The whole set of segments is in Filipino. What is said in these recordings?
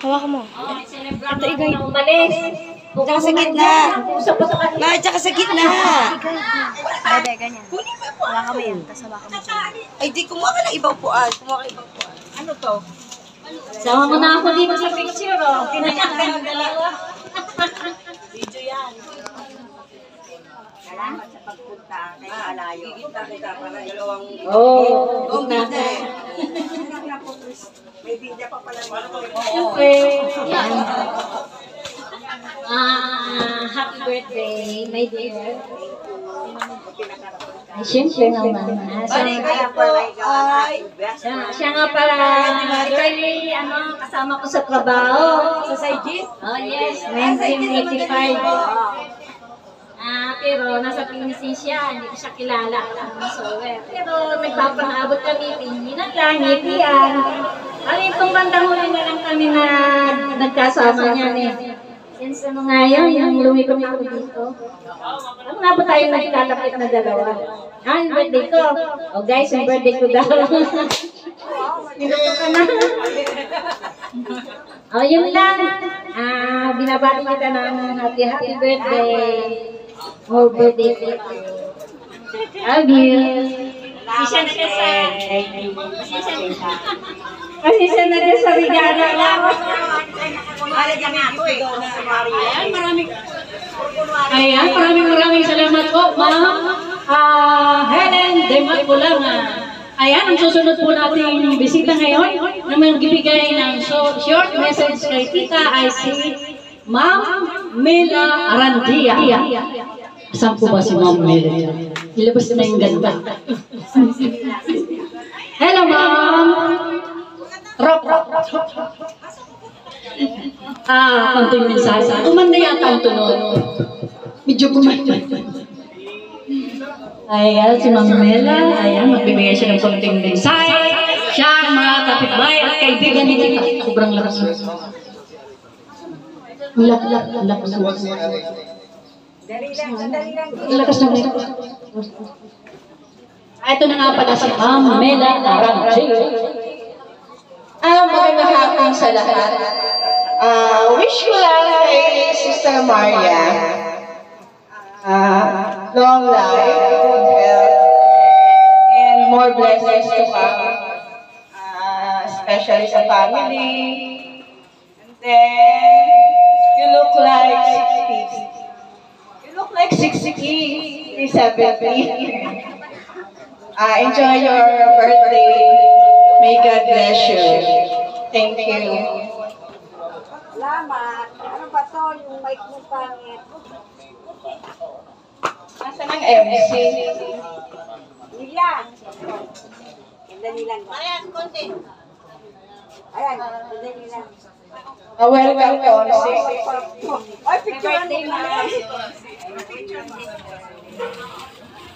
Hawakan mo. Ito, igay. Tsaka sa gitna. Tsaka sa gitna. Bebe, ganyan. Hawakan mo yan. Tapos hawakan mo siya. Ay, di, kumuha ka ng ibang puan. Ano to? Sama mo na ako dito sa picture, oh. Pinakakang dalawa. Video yan. Salamat sa pagpunta kay Alayo. Kita para dalawang... Oh, gitna. May video pa pala. Siyempre. Yan. Happy birthday, my dear. Ay, siyempre naman. Siya nga pala, actually, kasama ko sa trabaho. Sa Saijit? Oh, yes, 1985. Pero nasa Pinisin siya, hindi ko siya kilala. Pero nagpapangaabot kami, pinginan lang, ngitian. Itong bandang huli na lang kami na nagkasama niyan eh. Since ano nga yun, yung lumipot ako dito. Ano nga ba tayo nagkalapit na dalawa? Yung birthday ko. Oh guys, yung birthday ko daw. Minuto ka na. Oh, yun lang. Binabati kita ng happy birthday. More birthday to you. Love you. Pasisya na ka sa regalo lang. Maraming salamat po, Ma'am Helen de Magulanga. Ayan, ang susunod po nating bisita ngayon na magbibigay ng short message kay Tita ay si Ma'am Mela Arandia. Saan po ba si Ma'am Mela? Ilabas na yung ganda. Hello, Ma'am! Rock. Konting mensahe. Umanda yata ang tunog. Medyo kumanda. Ayan, si Ma'am Mela. Ayan, magbibigay siya ng konting mensahe. Siya, ang mga kapitbahay at kaibigan ni Tita. Sobrang lakas. Lakas. Lakas na. Ito na nga pala si Ma'am Mela Arandia. Magandang hapon sa lahat. Wish ko lang kay Sister Maria long life, good health, and more blessings to come, especially sa family. And then, you look like 60. You look like 60, 70. Enjoy your birthday. May God bless you. Thank you. Salamat. Ano ba to? Yung mic mo pangit. Nasaan ang MC? Nilang. Nilang. Ayan, konti. Ayan, nilang. Welcome to MC. Ay, picture mo.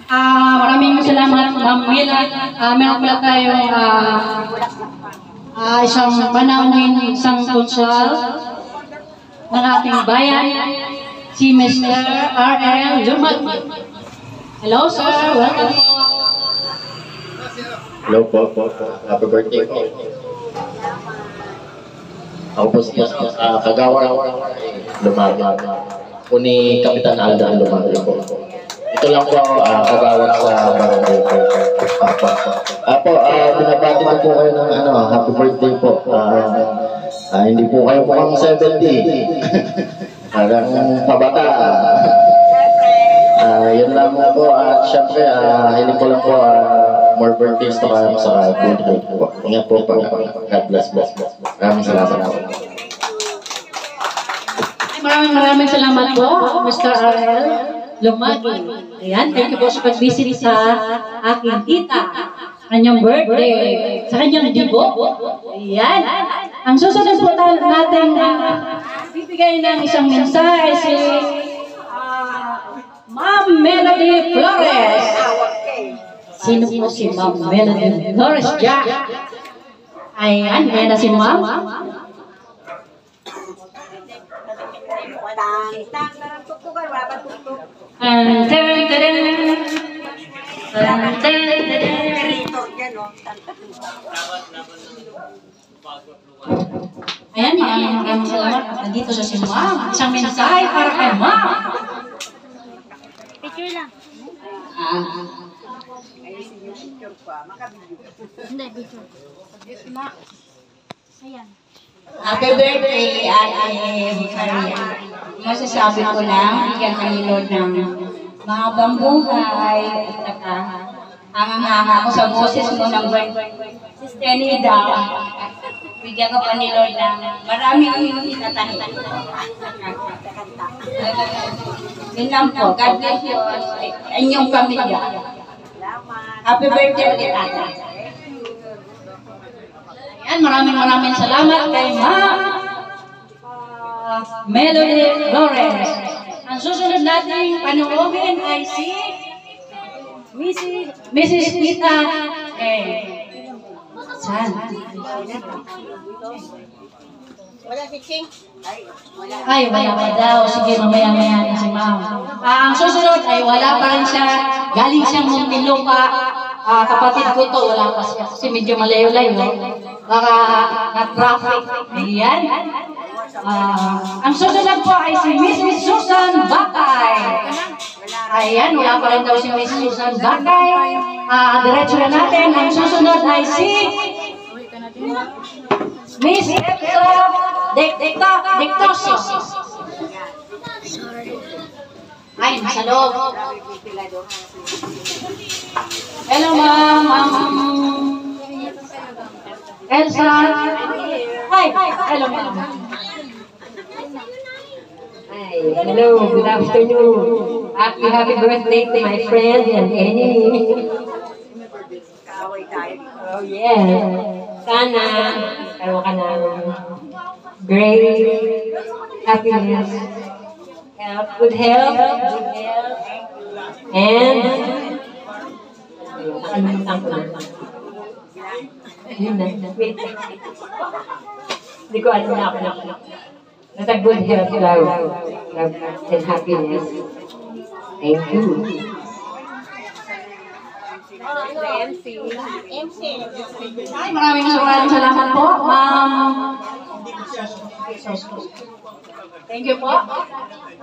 Maraming salamat, Ma'am Mela. Meron pala tayong isang manawin, isang konsyal ng ating bayan, si Mr. R.L. Lumag. Hello, sir. Welcome. Hello po. Happy birthday po. Ako po si Kagawa Lumag. Po ni Kapitan Alda Lumag po. Ito lang po kagawad sa barangay po. Binabati ko po kayo ng happy birthday po. Hindi po kayo mukhang 70. Parang pabata. Yun lang po. At syempre, hiling ko lang po more birthdays to kayo sa good health po. Ingat po pa. God bless. Maraming salamat po. Maraming salamat po, Mr. R.L. Lumagi. Ayan, thank you po sa pag-visit sa aking tita. Kanyang birthday, sa kanyang dibo. Ayan. Ang susunod po natin bibigay ng isang mensahe si Ma'am Melody Flores. Sino po si Ma'am Melody Flores? Jack. Ayan, ayan na si Ma'am. Tarang tuktukan, wala pa tuktuk. Ayan, maraming salamat. Nandito sa si Ma'am. Isang mensahe para kay Ma'am. Picture lang. Ayusin yung picture ko, makabigyo. Hindi, picture. Ayan. Happy birthday, Ate Maria. Masasabi ko lang, bigyan ka ni Lord ng mga bambuhay at saka hanga-hanga ko sa boses mo ng Sister Nida. Bigyan ka pa ni Lord ng maraming itatahi. Yun lang po. God bless you. Inyong pamilya. Happy birthday ulit, Ate. Ayan, maraming salamat kay Ma'am Melody Lawrence. Ang susunod nating panuorin ay si Mrs. Tita San. Wala si Ching? Ay, wala pa daw. Sige, mamaya-maya na si Ma'am. Ang susunod ay wala pa rin siya. Galing siyang Muntinlupa. Kapatid ko to, wala pa siya. Kasi medyo malayo-layo. Baka na-traffic. Ayan. Ang susunod po ay si Mrs. Susan Bakay. Ayan, wala pa rin daw si Mrs. Susan Bakay. Diretso na natin. Ang susunod ay si Miss Epso Dictoso. Ay, nasa loob. Hello, Ma'am. Elsa. Hi. Hello, Ma'am. Hi. Hello. Good afternoon. Happy birthday to my friend and enemy. Kaaway tayo. Oh, yeah. Sana karoon ka ng great happiness, good health, and nakalimutan ko na. Yun na. Wait. Hindi ko alam na ako. Nasa good health, love, and happiness. Thank you. Ay, maraming salamat po, Ma'am. Thank you po.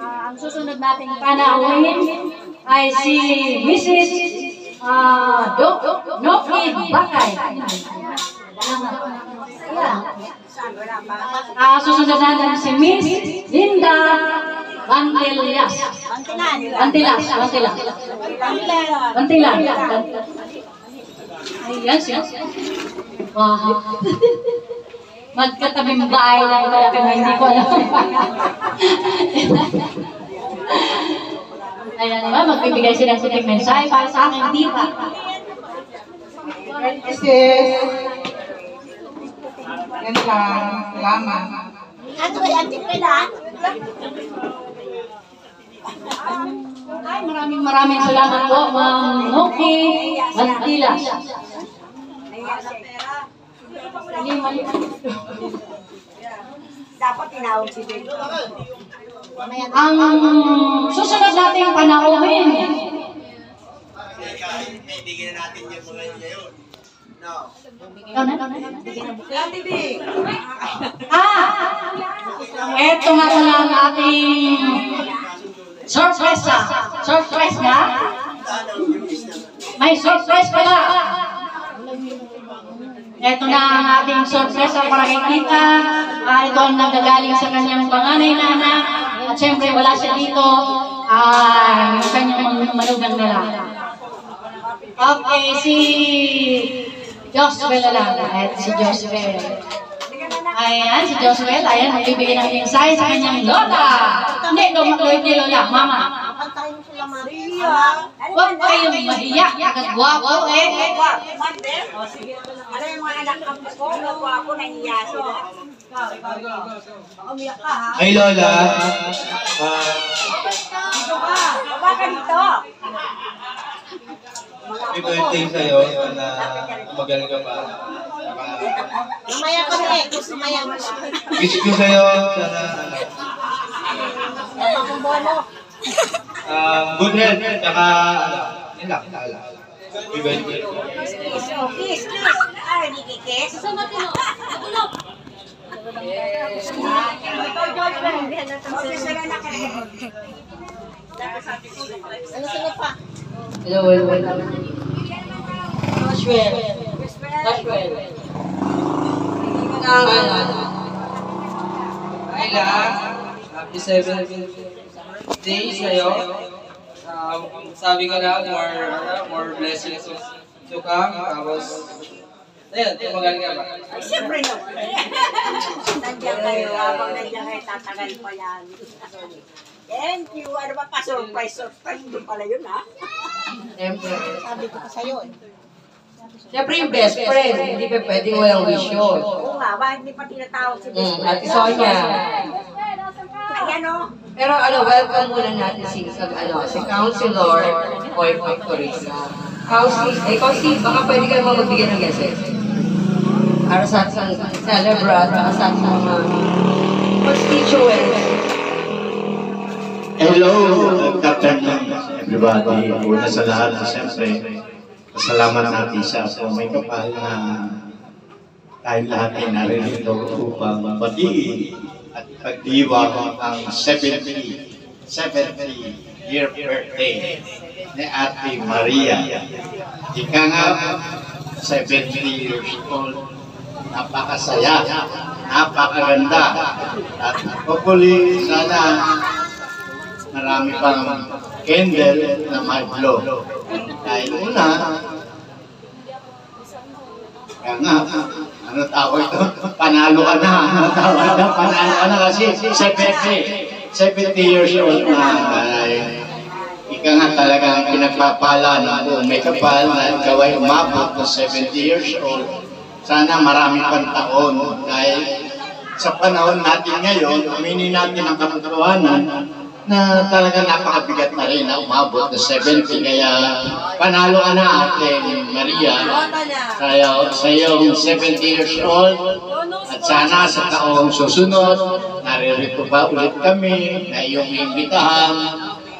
Ang susunod nating panauhin ay si Mrs. Noki Bakay. Susunod natin si Miss Linda Bantilas. Ayan siya. Wow. Magkatabing bahay lang pala kami, hindi ko alam. Ayan naman, magbibigay sila sa mensahe para sa aking diva. Kasi, yan lang, salamat. Ay, maraming salamat po, Ma'am Noki Bantilas. Dapat tinawag si Ben. Ang susunod nating panauhin. Bibigyan na natin yung mga ngayon. No. Eto nga pala ang ating surprise na. Surprise na? May surprise pala. Ito na ang ating surprise para kay Tita. Ito ang nagagaling sa kanyang panganay na anak. At syempre wala siya dito. Yung kanyang manugang nila. Okay, si Joswell lang. Ito si Joswell. Ayan, si Joswell. Ayan, magbibigay ng mensahe sa kanyang lola. Hindi, Lloyd ni Lola. Mama. Huwag kayong mahiya. Kagwapo eh. Ano yung mga anak ko? Ako nahiya sila. Ay, Lola. Dito ka. Baba ka dito. Happy birthday sa'yo. Sana tumagal ka pa. Mamaya ka rin. Mamaya mo. Wish ko sa'yo. Sana Pangbono. good health. Tsaka, yun lang. Ibigay. Kiss. Ay, hindi kiss. Ano sunod pa? Hello, welcome. Ashwell. Ayla, happy 7th day sa'yo. Sabi ko na, more blessings to come. Tapos, ayun, tumagal ka ba? Ay, siyempre no. Nandiyan kayo, habang nandiyan kayo, tatagal pa yan. Thank you. Ano ba pa? Surprise. Doon pala yun, ha? Siyempre. Sabi ko pa sa'yo, eh. Siyempre yung best friend, hindi pa pwedeng walang wish yun. Oo nga, bakit hindi pa tinatawag si Best Friend? Ate Sonia. Ayan, o. Pero welcome muna natin si Councilor Boy Factorisa. Council, baka pwede ka naman magbigay ng guesses. Para sa celebrate, sa mga constituents. Hello, good afternoon, everybody. Una sa lahat, siyempre, pasalamat natin sa may kapal na tayo lahat ay naririto upang batiin at pagdiwang ang 70-year birthday ni Ate Maria. Ika nga, 70 years old, napakasaya, napakaganda, at hopefully sana marami pang candle na may blow. Dahil una, kaya nga, ano tawag ito? Panalo ka na. Ano tawag ito? Panalo ka na kasi 70 years old na. Ika nga talaga pinagpapala na may kapal na ikaw ay umabot na 70 years old. Sana marami pang taon dahil sa panahon natin ngayon, aminin natin ang katotohanan na talaga napakabigat na rin na umabot na 70. Kaya panalo ka na, Ate Maria. Sa iyong 70 years old. At sana sa taong susunod, naririto pa ulit kami na iyong imbitahan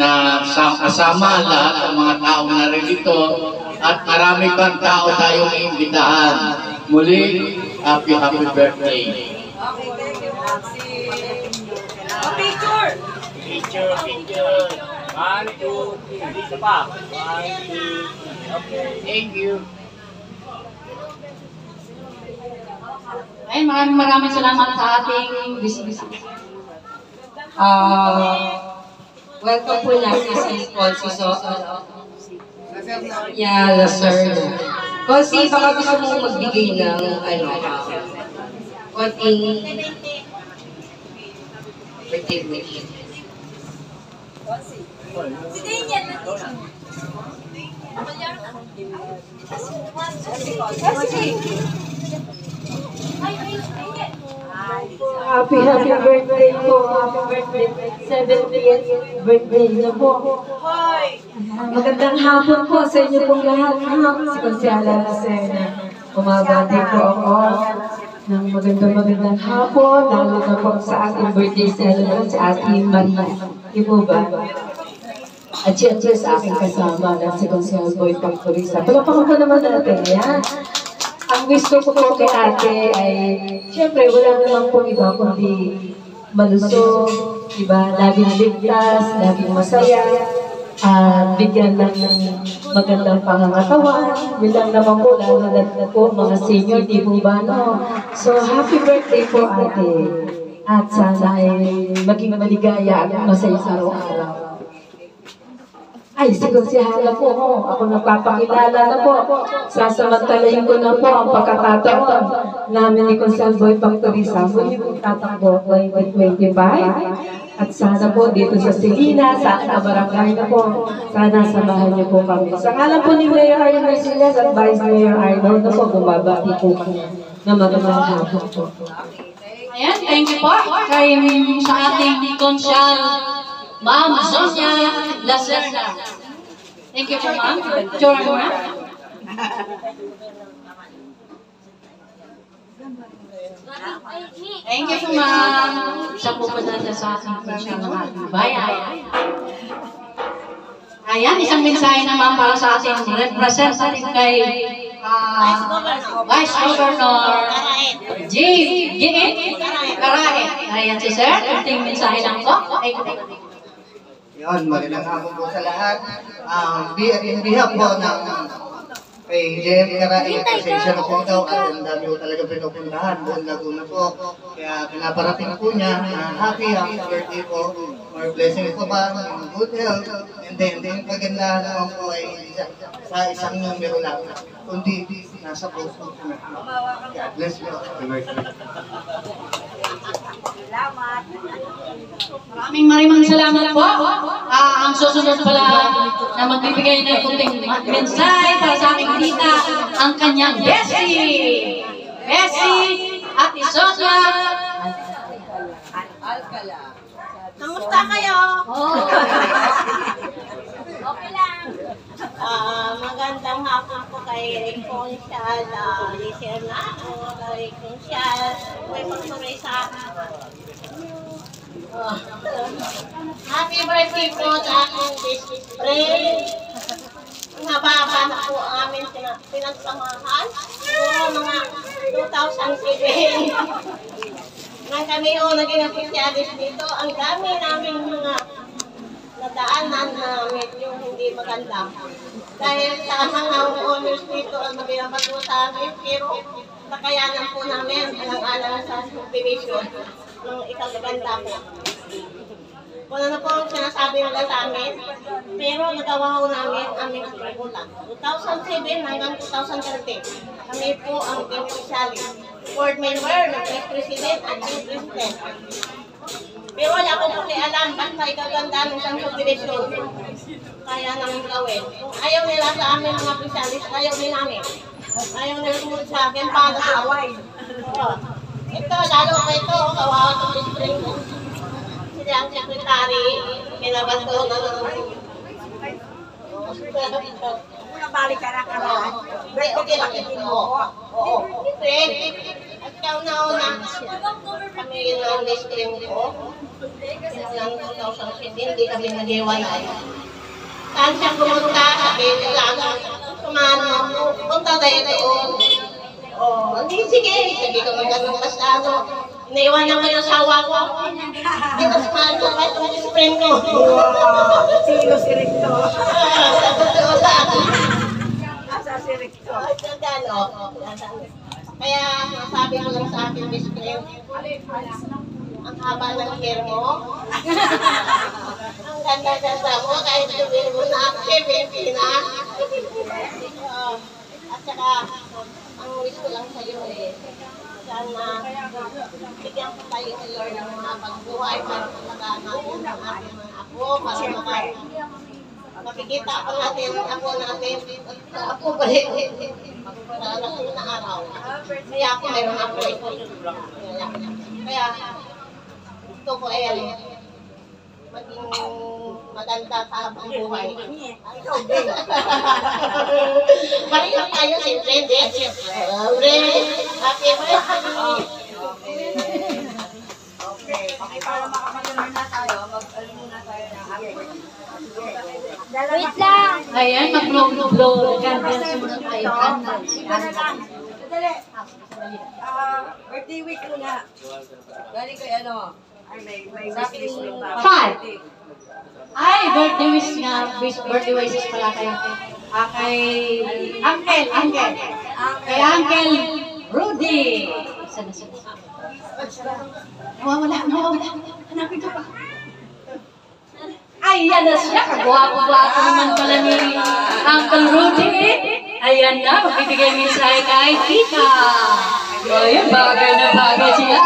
na kasama lahat ng mga taong naririto at marami pang tao tayong imbitahan. Muli, happy birthday. Picture! Picture. 1, 2, 3. Dito pa. 1, 2. Okay. Thank you. Ay, maraming salamat sa ating bisnis. Welcome po natin si Paul Siso. Yeah, sir. Kasi baka gusto mong magbigay ng konting birthday wish. Happy birthday po. Happy birthday. 70th birthday na po. Magandang hapon po sa inyo pong lahat. Si Konsyala Lucena. Umabati po ako ng magandang hapon. Lalo na po sa ating birthday celebrant sa ating Maria. Di po ba? At siyempre sa aking kasama na si Konsyala Boy Factorisa. Palapakan po naman natin. Ayan. Ang gusto ko po kay ate ay, siyempre, wala naman po iba kundi malusog, diba? Laging ligtas, laging masaya, at bigyan lang ng magandang pangangatawan. Yun lang naman po, lalo na po mga senior, di po ba, no? So, happy birthday po ate. At sana ay maging maligaya at masaya araw-araw. Ay, si Konsyala po, ako nagpapakilala na po. Sasamantalahin ko na po ang pagkakataon namin ni Konsyala Boy Factorisa. Muli po tatakbo 2025. At sana po dito sa Silina, sa barangay na po, sana samahan niyo po kami. Sa ngalan po ni Mayor Arnold Silas at Vice Mayor Arnold na po, bumabati po kami na magandang hapon po. Ayan, thank you po sa ating Konsyal Ma'am Sonia Lacerda. Thank you po, ma'am. Picture mo na. Thank you po, ma'am. Sa pupunta sa ating Konsyal ng ating bayan. Ayan, isang mensahe naman para sa ating representative kay Vice Governor G.E. Karahe. Ayan si Sir, kunting mensahe lang po. Yun, magandang hapon po sa lahat. In behalf po ng kay Jem Karahe, pasensya na po daw at ang dami po talaga pinupuntahan doon Laguna po. Kaya pinaparating po niya na happy birthday po. More blessings po ba, good health, and then kagandahan naman po ay sa isang numero lang, kundi nasa puso. God bless you. Happy birthday. Maraming salamat po. Ang susunod pala na magbibigay ng kunting mensahe para sa aking tita, ang kanyang Bessie at Isosia Alcala. Kamusta kayo? Okay lang. Magandang hapon po kay Consyal, Lizer na, kay Consyal, may pagsuray sa happy birthday po sa aking best friend. Nababa na po amin pinagsamahan. Siguro mga 2007. Nang kami naging officialis dito, ang dami namin mga nadaanan na medyo hindi maganda. Dahil sa mga honors dito ang binabato sa amin, pero nakayanan po namin alang-alang sa subdivision ng ikagaganda po. Wala na po ang sinasabi nila sa amin, pero nagawa ko namin aming regular. 2007 hanggang 2013, kami po ang beneficiary. Board member, nag-president at president. Pero wala ko po alam, basta ikaganda ng isang subdivision. Kaya namin gawin. Kung ayaw nila sa amin mga specialist, ayaw din namin. Ayaw nila sumunod sa akin para sa away. Ito, lalo pa ito, kawawa itong spring ko. Sila ang sekretary, kinabato na lang. Balik ka na karoon. Okay lang ito. Oo. At kauna-una, kami yung listing ko. Ng 2007, hindi kami nag-iwalay. Saan siya pumunta, sabi nila, sumano, punta tayo doon. Hindi, sige. Sabi ko magandang kasano. Naiwanan ko yung sawa ko. Ito sa mahal ko, kahit yung spring ko. Sino si Ricto? Sa totoo lang. Asa si Ricto? Kaya sabi ko lang sa akin, Miss Friend, ang haba ng hair mo. Ang ganda-ganda mo, kahit sabihin mo na active, na. At saka, ang wish ko lang sa'yo sana bigyan ko tayo sa Lord ng mga pagbuhay para mag-anak ng ating mga apo, para makikita pa natin ang apo natin. Apo ba rin? Para natin na araw. Kaya ako mayroon ako ito. Kaya gusto ko ay maging maganda sa habang buhay. Ikaw din. Pareho tayo si Friend. Happy birthday. Okay, para makapag-learn na tayo, mag-alam muna tayo na happy birthday. Wait lang! Ayan, mag-blow. Nag-candles muna tayo. Sadali. Birthday week ko nga. Galing kay ano? Ay, may wish list pa. 5. Ay, birthday wish nga. Birthday wishes pala kayo. Kay Uncle. Kay Uncle Rudy. Sana. Nawawala. Hanapin ka pa. Ay, yan na siya. Kagwapo-gwapo naman pala ni Uncle Rudy. Ayan na, magbibigay mensahe kay Tita. Ayan, bagay na bagay siya.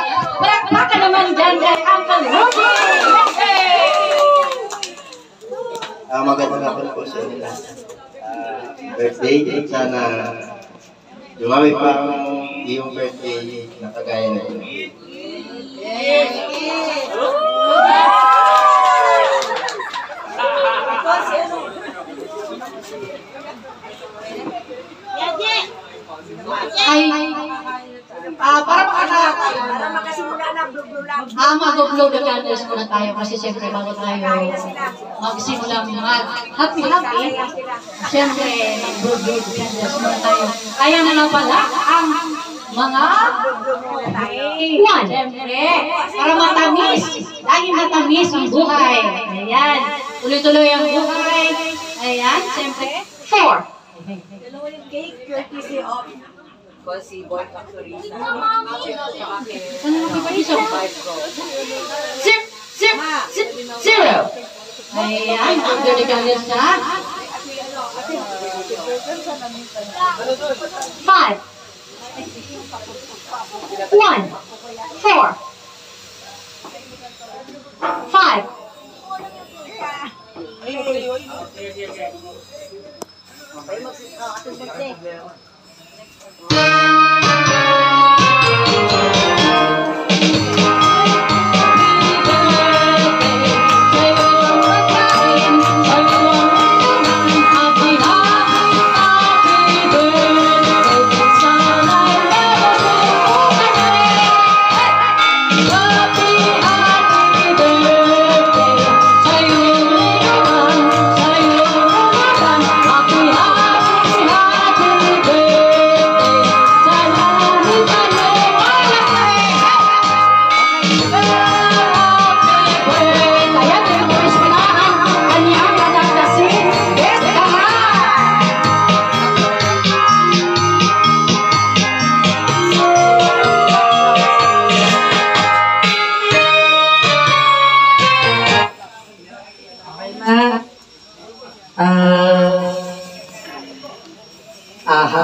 Baka naman dyan kay Uncle Rudy. Magandang hapon po sa inyo lahat. Birthday, sana dumami pa ang iyong birthday na kagaya na ito. Ay, para makasimula na blue lang. Ang mag-blow the candles muna tayo kasi siyempre bago tayo magsimula happy. Siyempre, mag-blow the candles muna tayo. Kaya na lang pala ang mga siyempre, para matamis. Laging matamis ang buhay. Ayan. Tuloy-tuloy ang buhay. Ayan, siyempre. 4. Dalawa yung cake, courtesy of si Boy Factorista. Ano na pipag-isa? 0. Ayan, under the candles na. 5. 1. 4. 5.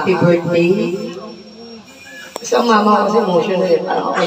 Happy birthday. Sa mama kasi emotional eh. Parang ako.